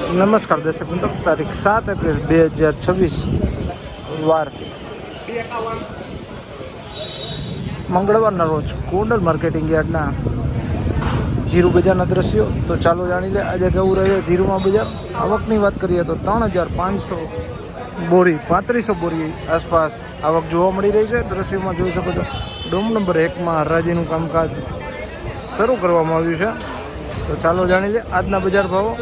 નમસ્કાર દર્શક મિત્રો, તારીખ 7 એપ્રિલ 2026 વાર મંગળવારના રોજ ગોંડલ માર્કેટિંગ યાર્ડના જીરું બજારના દ્રશ્યો. તો ચાલો જાણી લે આજે કેવું રહે જીરુમાં બજાર. આવકની વાત કરીએ તો 3500 બોરી 3500 બોરી આસપાસ આવક જોવા મળી રહી છે. દ્રશ્યોમાં જોઈ શકો છો ડોમ નંબર 1માં હરાજીનું કામકાજ શરૂ કરવામાં આવ્યું છે. તો ચાલો જાણી લે આજના બજાર ભાવો.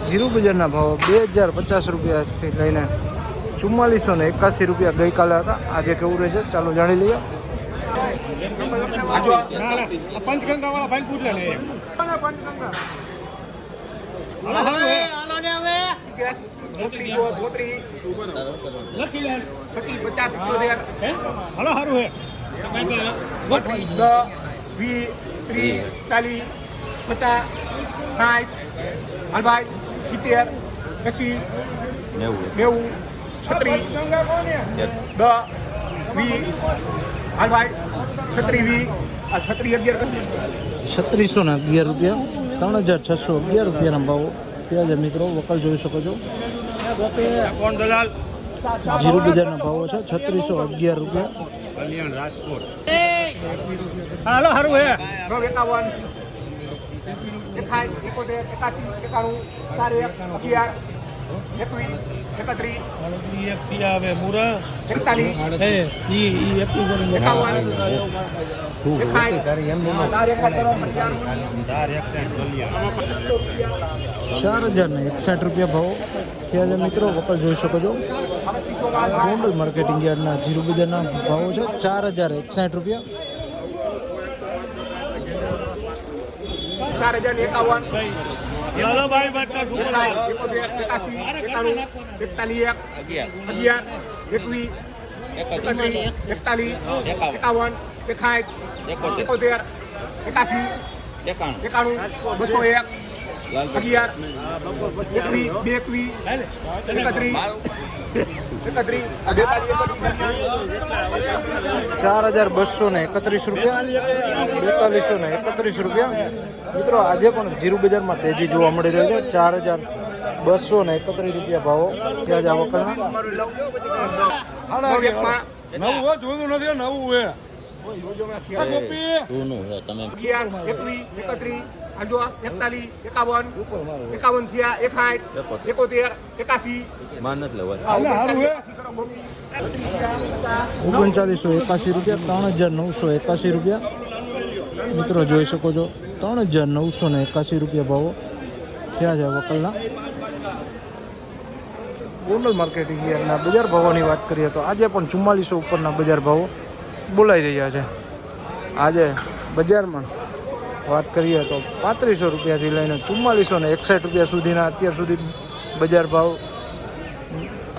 જીરું બજારના ભાવો 2050 રૂપિયાથી લઈને 4481 રૂપિયા ગઈકાલે હતા. આજે કેવું રહે છે ચાલો જાણી લઈએ. છત્રીસો ને 11 રૂપિયા 3611 રૂપિયાના ભાવો ત્યાં જ મિત્રો વકલ જોઈ શકો છો. જીરું બજારના ભાવો છે 3611 રૂપિયા. હાલો હારું હે 4061 રૂપિયા ભાવો ત્યાં જ મિત્રો વકલ જોઈ શકો છો. ગોંડલ માર્કેટિંગ યાર્ડના જીરું બજારના ભાવો છે 4061 રૂપિયા. 4051 હાલો ભાઈ બાટકા સુપર 4231 રૂપિયા 4231 રૂપિયા. મિત્રો આજે પણ જીરું બજારમાં તેજી જોવા મળી રહી છે. 4231 રૂપિયા ભાવો ત્યાં જ આવકના. ₹3981 રૂપિયા 3981 રૂપિયા મિત્રો જોઈ શકો છો. 3981 રૂપિયા ભાવો થયા છે વકલના. ગોંડલ માર્કેટિંગ યાર્ડના બજાર ભાવોની વાત કરીએ તો આજે પણ 4400 ઉપરના બજાર ભાવો બોલાઈ રહ્યા છે. આજે બજારમાં વાત કરીએ તો 3500 રૂપિયાથી લઈને 4461 રૂપિયા સુધીના અત્યાર સુધી બજાર ભાવ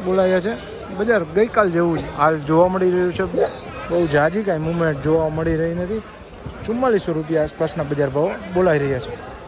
બોલાયા છે. બજાર ગઈકાલ જેવું જ હાલ જોવા મળી રહ્યું છે. બહુ ઝાઝી કાંઈ મુવમેન્ટ જોવા મળી રહી નથી. 4400 રૂપિયા આસપાસના બજાર ભાવો બોલાઈ રહ્યા છે.